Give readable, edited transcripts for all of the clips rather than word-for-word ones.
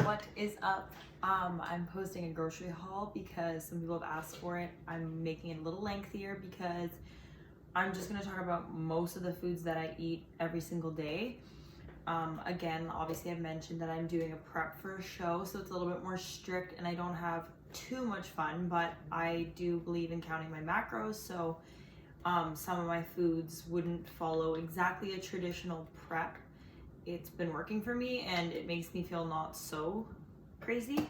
What is up? I'm posting a grocery haul because some people have asked for it. I'm making it a little lengthier because I'm just going to talk about most of the foods that I eat every single day. Again, obviously I've mentioned that I'm doing a prep for a show, so it's a little bit more strict and I don't have too much fun, but I do believe in counting my macros, so some of my foods wouldn't follow exactly a traditional prep. It's been working for me and it makes me feel not so crazy.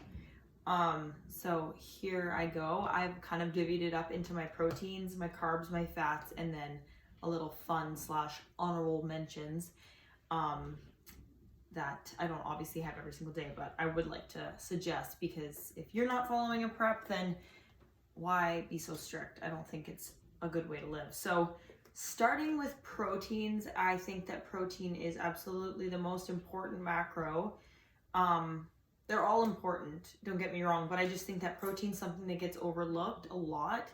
So here I go. I've kind of divvied it up into my proteins, my carbs, my fats, and then a little fun / honorable mentions that I don't obviously have every single day, but I would like to suggest, because if you're not following a prep, then why be so strict? I don't think it's a good way to live. So starting with proteins, I think that protein is absolutely the most important macro. They're all important, don't get me wrong, but I just think that protein is something that gets overlooked a lot,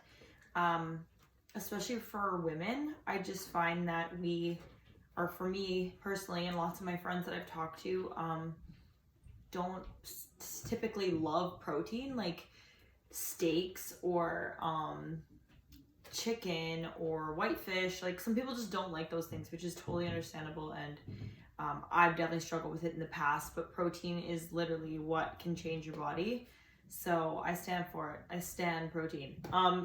especially for women. I just find that or for me personally, and lots of my friends that I've talked to, don't typically love protein, like steaks or chicken or whitefish. Like, some people just don't like those things, which is totally understandable, and I've definitely struggled with it in the past, but protein is literally what can change your body, so I stand for it. I stand protein.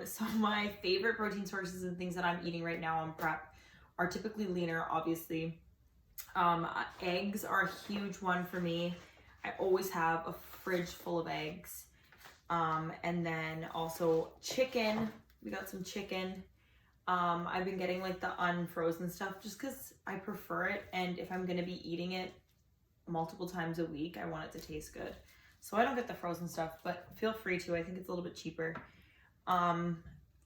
So my favorite protein sources and things that I'm eating right now on prep are typically leaner, obviously. Eggs are a huge one for me. I always have a fridge full of eggs. And then also chicken. We got some chicken. I've been getting like the unfrozen stuff just because I prefer it, and if I'm gonna be eating it multiple times a week, I want it to taste good. So I don't get the frozen stuff, but feel free to. I think it's a little bit cheaper.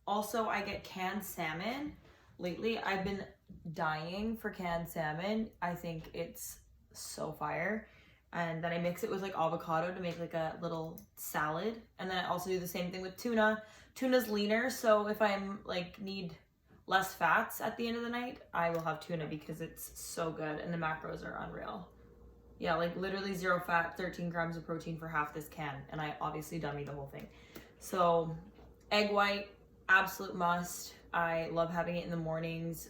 Also, I get canned salmon. Lately, I've been dying for canned salmon. I think it's so fire. And then I mix it with like avocado to make like a little salad. And then I also do the same thing with tuna. Tuna's leaner, so if I'm like need less fats at the end of the night, I will have tuna because it's so good and the macros are unreal. Yeah, like literally 0 fat, 13 grams of protein for half this can, and I obviously dummy the whole thing. So egg white, absolute must. I love having it in the mornings.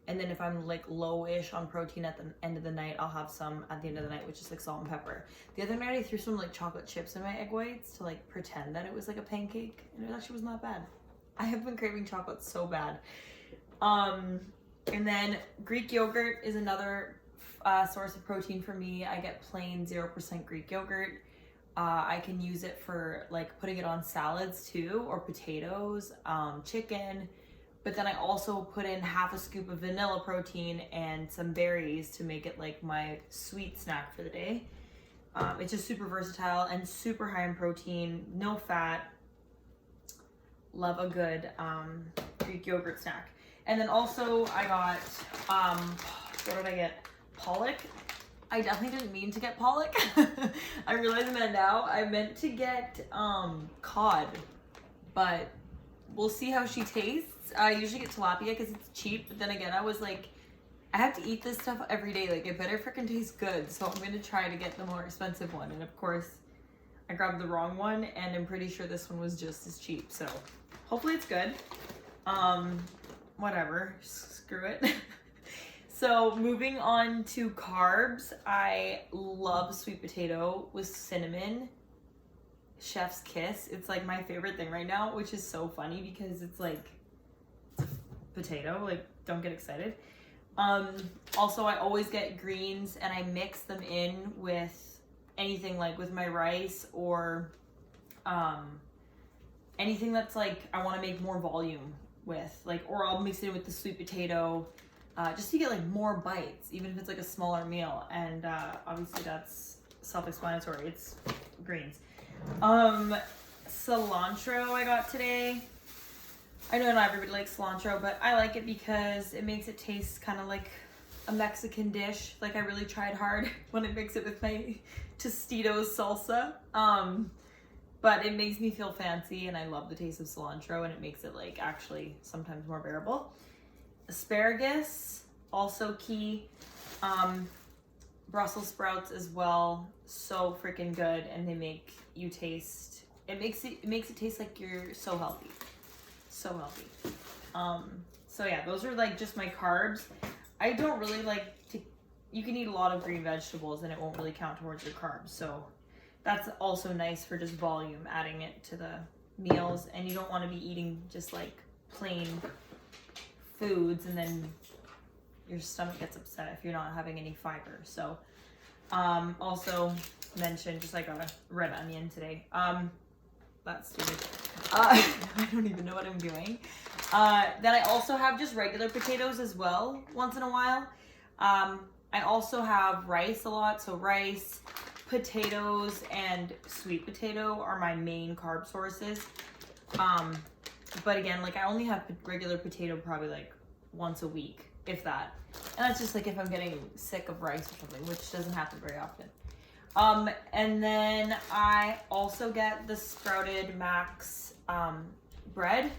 And then if I'm like low-ish on protein at the end of the night, I'll have some at the end of the night, which is like salt and pepper. The other night I threw some like chocolate chips in my egg whites to like pretend that it was like a pancake, and it actually was not bad. I have been craving chocolate so bad. And then Greek yogurt is another source of protein for me. I get plain 0% Greek yogurt. I can use it for like putting it on salads too, or potatoes, chicken. But then I also put in half a scoop of vanilla protein and some berries to make it like my sweet snack for the day. It's just super versatile and super high in protein, no fat. Love a good Greek yogurt snack. And then also I got, what did I get? Pollock. I definitely didn't mean to get pollock. I'm realizing that now. I meant to get cod, but we'll see how she tastes. I usually get tilapia because it's cheap, but then again, I was like, I have to eat this stuff every day. Like, it better freaking taste good. So I'm going to try to get the more expensive one. And of course, I grabbed the wrong one, and I'm pretty sure this one was just as cheap. So hopefully it's good. Whatever, screw it. So moving on to carbs, I love sweet potato with cinnamon. Chef's kiss. It's like my favorite thing right now, which is so funny because it's like potato. Like, don't get excited. Also, I always get greens and I mix them in with anything, like with my rice or anything that's like I want to make more volume with, like, or I'll mix it in with the sweet potato just to get like more bites, even if it's like a smaller meal. And obviously that's self-explanatory. It's greens. Cilantro I got today. I know not everybody likes cilantro, but I like it because it makes it taste kind of like a Mexican dish. Like, I really tried hard when I mix it with my Tostitos salsa. But it makes me feel fancy, and I love the taste of cilantro, and it makes it like actually sometimes more bearable. Asparagus, also key. Brussels sprouts as well, so freaking good, and they make you taste. It makes it taste like you're so healthy, so healthy. So yeah, those are like just my carbs. I don't really like to. You can eat a lot of green vegetables, and it won't really count towards your carbs. So that's also nice for just volume, adding it to the meals. And you don't want to be eating just like plain foods, and then your stomach gets upset if you're not having any fiber. So also mentioned, just like a red onion today. That's stupid. I don't even know what I'm doing. Then I also have just regular potatoes as well once in a while. I also have rice a lot. So rice, potatoes, and sweet potato are my main carb sources. But again, like I only have regular potato probably like once a week, if that. And that's just like if I'm getting sick of rice or something, which doesn't happen very often. And then I also get the Sprouted Max bread,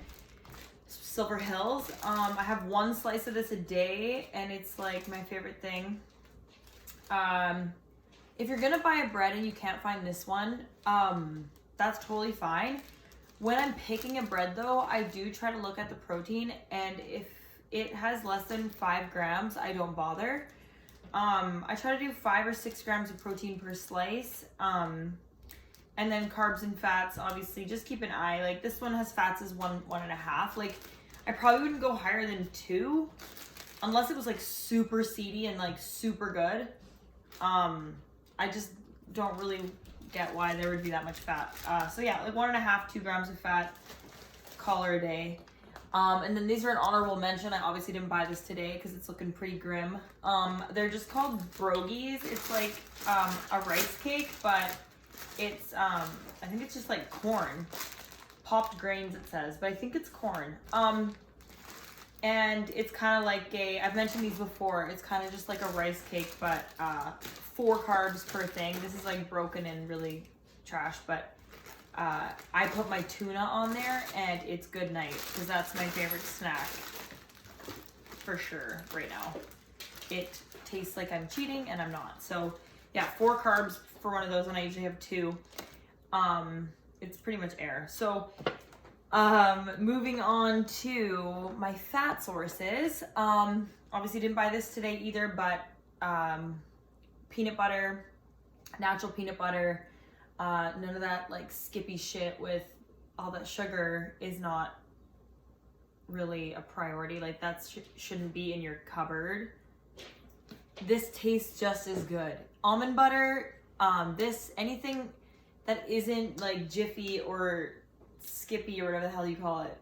Silver Hills. I have one slice of this a day, and it's like my favorite thing. If you're gonna buy a bread and you can't find this one, that's totally fine. When I'm picking a bread though, I do try to look at the protein, and if it has less than 5 grams, I don't bother. I try to do 5 or 6 grams of protein per slice. And then carbs and fats, obviously, just keep an eye. Like this one has fats as 1.5. Like I probably wouldn't go higher than 2 unless it was like super seedy and like super good. I just don't really get why there would be that much fat. So yeah, like 1.5, 2 grams of fat, call her a day. And then these are an honorable mention. I obviously didn't buy this today because it's looking pretty grim. They're just called Brogies. It's like a rice cake, but it's I think it's just like corn. Popped grains it says, but I think it's corn. And it's kind of like I've mentioned these before, it's kind of just like a rice cake, but 4 carbs per thing. This is like broken and really trash, but I put my tuna on there, and it's good night, because that's my favorite snack for sure right now. It tastes like I'm cheating, and I'm not. So yeah, 4 carbs for one of those, and I usually have 2. It's pretty much air. So moving on to my fat sources. Obviously didn't buy this today either, but peanut butter, natural peanut butter. None of that like Skippy shit with all that sugar is not really a priority. Like that shouldn't be in your cupboard. This tastes just as good. Almond butter, anything that isn't like Jiffy or Skippy or whatever the hell you call it,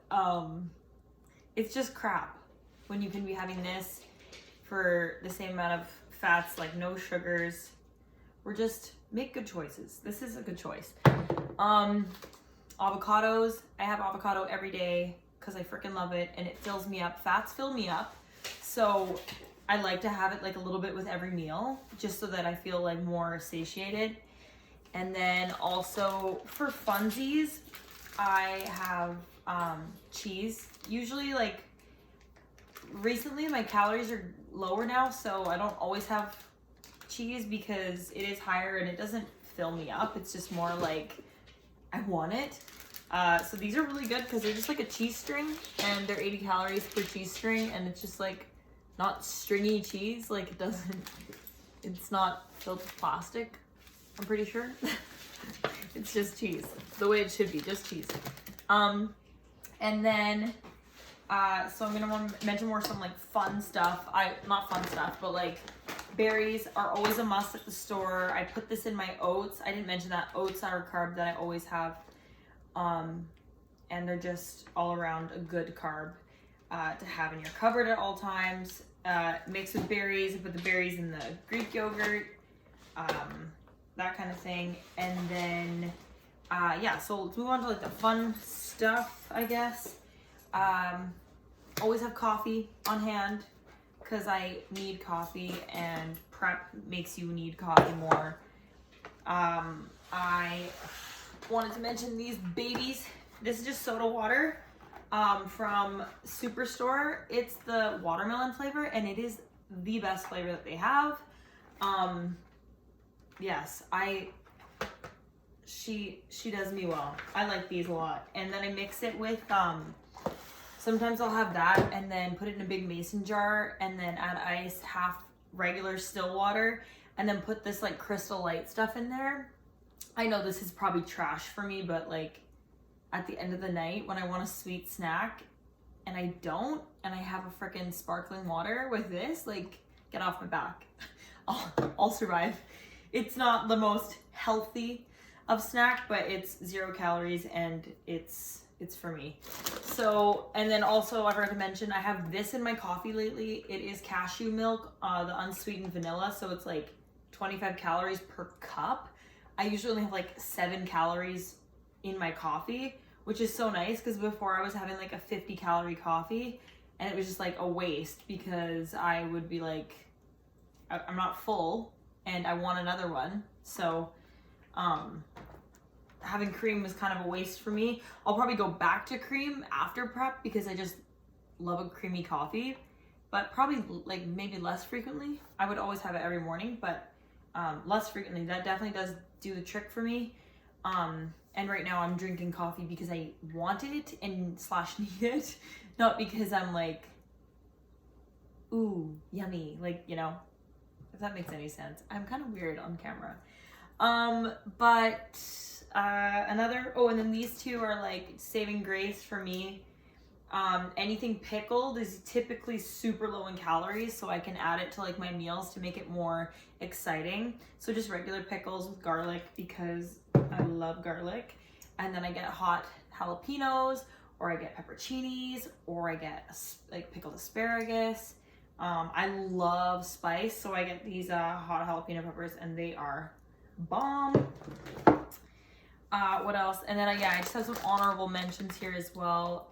it's just crap when you can be having this for the same amount of fats, like no sugars. Make good choices. This is a good choice. Avocados. I have avocado every day because I freaking love it, and it fills me up. Fats fill me up. So I like to have it like a little bit with every meal, just so that I feel like more satiated. And then also for funsies, I have cheese. Usually like recently my calories are lower now, so I don't always have cheese because it is higher and it doesn't fill me up. It's just more like I want it. So these are really good because they're just like a cheese string, and they're 80 calories per cheese string, and it's just like not stringy cheese. Like it's not filled with plastic, I'm pretty sure. It's just cheese, the way it should be, just cheese. And then so I'm gonna mention more some like fun stuff. Not fun stuff, but like berries are always a must at the store. I put this in my oats. I didn't mention that oats are a carb that I always have. And they're just all around a good carb to have in your cupboard at all times. Mixed with berries. I put the berries in the Greek yogurt, that kind of thing. And then, yeah, so let's move on to like the fun stuff, I guess. Always have coffee on hand because I need coffee, and prep makes you need coffee more. I wanted to mention these babies. This is just soda water from Superstore. It's the watermelon flavor, and it is the best flavor that they have. Yes, she does me well. I like these a lot. And then I mix it with, sometimes I'll have that and then put it in a big mason jar and then add ice, half regular still water, and then put this like Crystal Light stuff in there. I know this is probably trash for me, but like at the end of the night when I want a sweet snack and I don't, and I have a freaking sparkling water with this, like, get off my back. I'll survive. It's not the most healthy of snack, but it's 0 calories and it's for me. So, and then also I forgot to mention, I have this in my coffee lately. It is cashew milk, the unsweetened vanilla. So it's like 25 calories per cup. I usually only have like 7 calories in my coffee, which is so nice because before I was having like a 50 calorie coffee and it was just like a waste because I would be like, I'm not full and I want another one. So having cream was kind of a waste for me. I'll probably go back to cream after prep because I just love a creamy coffee, but probably like maybe less frequently. I would always have it every morning, but less frequently. That definitely does do the trick for me. And right now I'm drinking coffee because I want it and / need it, not because I'm like, ooh, yummy, like, you know, if that makes any sense. I'm kind of weird on camera. And then these two are like saving grace for me. Anything pickled is typically super low in calories, so I can add it to like my meals to make it more exciting. So just regular pickles with garlic because I love garlic. And then I get hot jalapenos, or I get pepperoncinis, or I get like pickled asparagus. I love spice, so I get these hot jalapeno peppers and they are bomb. What else? And then I just have some honorable mentions here as well.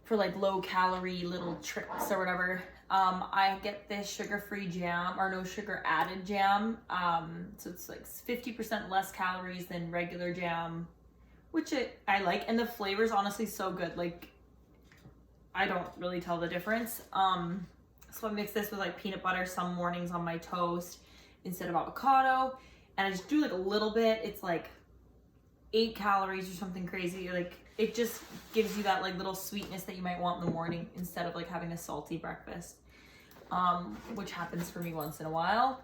For like low calorie little tricks or whatever. I get this sugar-free jam, or no sugar added jam. So it's like 50% less calories than regular jam, which I like. And the flavor is honestly so good. Like, I don't really tell the difference. So I mix this with like peanut butter some mornings on my toast instead of avocado. And I just do like a little bit. It's like 8 calories or something crazy. Like, it just gives you that like little sweetness that you might want in the morning instead of like having a salty breakfast, which happens for me once in a while.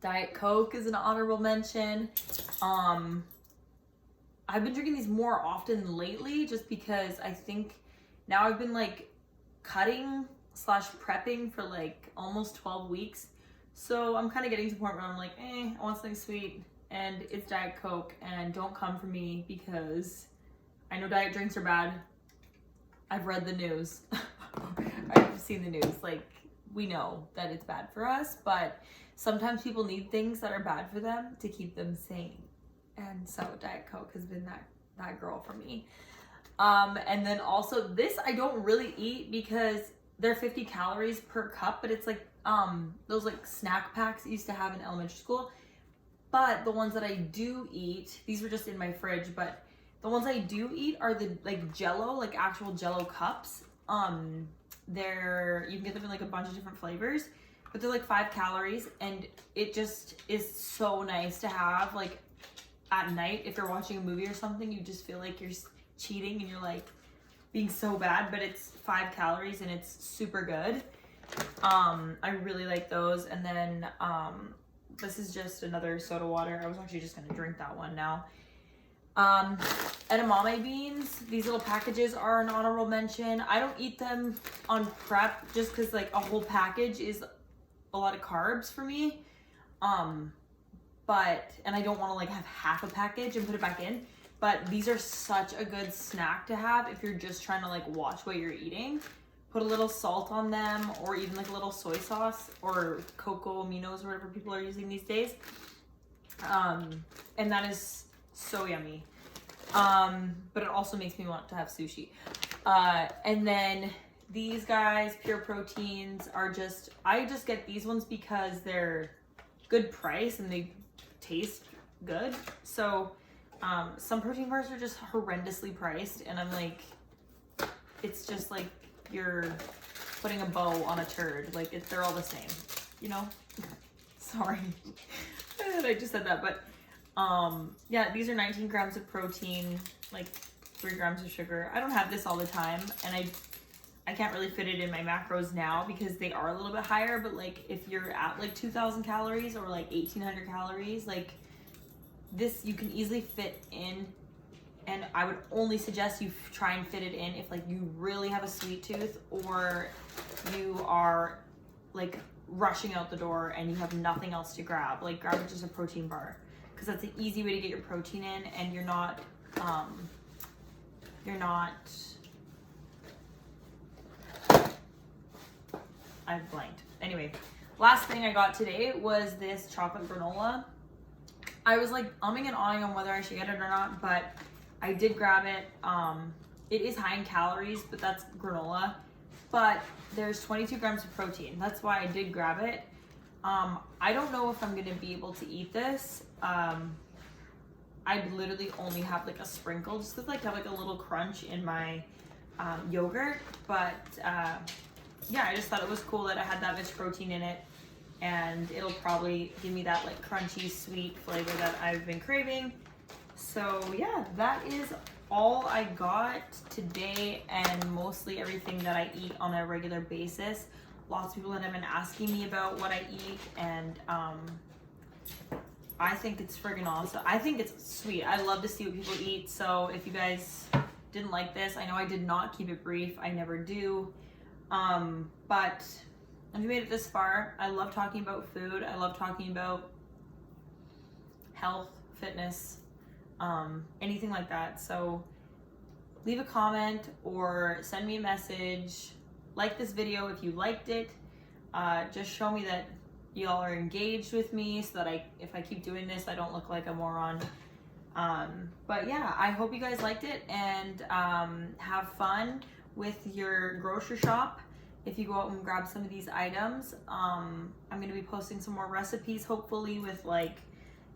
Diet Coke is an honorable mention. I've been drinking these more often lately just because I think now I've been like cutting / prepping for like almost 12 weeks. So I'm kind of getting to the point where I'm like, I want something sweet, and it's Diet Coke, and don't come for me because I know diet drinks are bad. I've read the news. I've seen the news. Like, we know that it's bad for us, but sometimes people need things that are bad for them to keep them sane. And so Diet Coke has been that girl for me. And then also this I don't really eat because they're 50 calories per cup, but it's like those like snack packs I used to have in elementary school. But the ones that I do eat, these were just in my fridge, but the ones I do eat are the like Jello, like actual Jello cups. You can get them in like a bunch of different flavors, but they're like 5 calories, and it just is so nice to have like at night if you're watching a movie or something. You just feel like you're cheating and you're like being so bad, but it's 5 calories and it's super good. I really like those. And then this is just another soda water. I was actually just gonna drink that one now. Edamame beans, these little packages are an honorable mention. I don't eat them on prep just because like a whole package is a lot of carbs for me. And I don't want to like have half a package and put it back in. But these are such a good snack to have if you're just trying to like watch what you're eating. Put a little salt on them, or even like a little soy sauce or cocoa aminos or whatever people are using these days. And that is so yummy. But it also makes me want to have sushi. And then these guys, Pure Proteins, are I just get these ones because they're good price and they taste good. So some protein bars are just horrendously priced, and I'm like, it's just like you're putting a bow on a turd. Like, they're all the same. you know. Sorry that I just said that, but yeah, these are 19 grams of protein, like 3 grams of sugar. I don't have this all the time, and I can't really fit it in my macros now because they are a little bit higher, but like if you're at like 2,000 calories or like 1,800 calories, like this you can easily fit in. And I would only suggest you try and fit it in if like you really have a sweet tooth, or you are like rushing out the door and you have nothing else to grab. Like grab just a protein bar, because that's an easy way to get your protein in, and you're not I've blanked. Anyway, last thing I got today was this chocolate granola. I was like umming and ahhing on whether I should get it or not, but I did grab it. It is high in calories, but that's granola. But there's 22 grams of protein. That's why I did grab it. I don't know if I'm gonna be able to eat this. I'd literally only have like a sprinkle, just to like have like a little crunch in my yogurt. But yeah, I just thought it was cool that I had that much protein in it, and it'll probably give me that like crunchy, sweet flavor that I've been craving. So yeah, that is all I got today, and mostly everything that I eat on a regular basis. Lots of people that have been asking me about what I eat, and I think it's friggin' awesome. I think it's sweet. I love to see what people eat. So if you guys didn't like this, I know I did not keep it brief. I never do. But if you made it this far, I love talking about food. I love talking about health, fitness, anything like that. So leave a comment or send me a message. Like this video if you liked it. Just show me that y'all are engaged with me, so that if I keep doing this, I don't look like a moron. But yeah, I hope you guys liked it, and have fun with your grocery shop if you go out and grab some of these items. I'm going to be posting some more recipes, hopefully, with like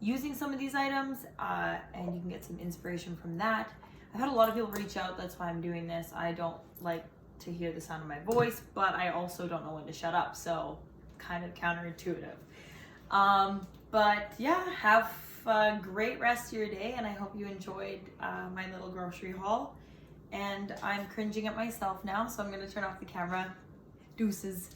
using some of these items, and you can get some inspiration from that. I've had a lot of people reach out. That's why I'm doing this. I don't like to hear the sound of my voice, but I also don't know when to shut up, so kind of counterintuitive. But yeah, have a great rest of your day, and I hope you enjoyed my little grocery haul. And I'm cringing at myself now, so I'm going to turn off the camera. Deuces.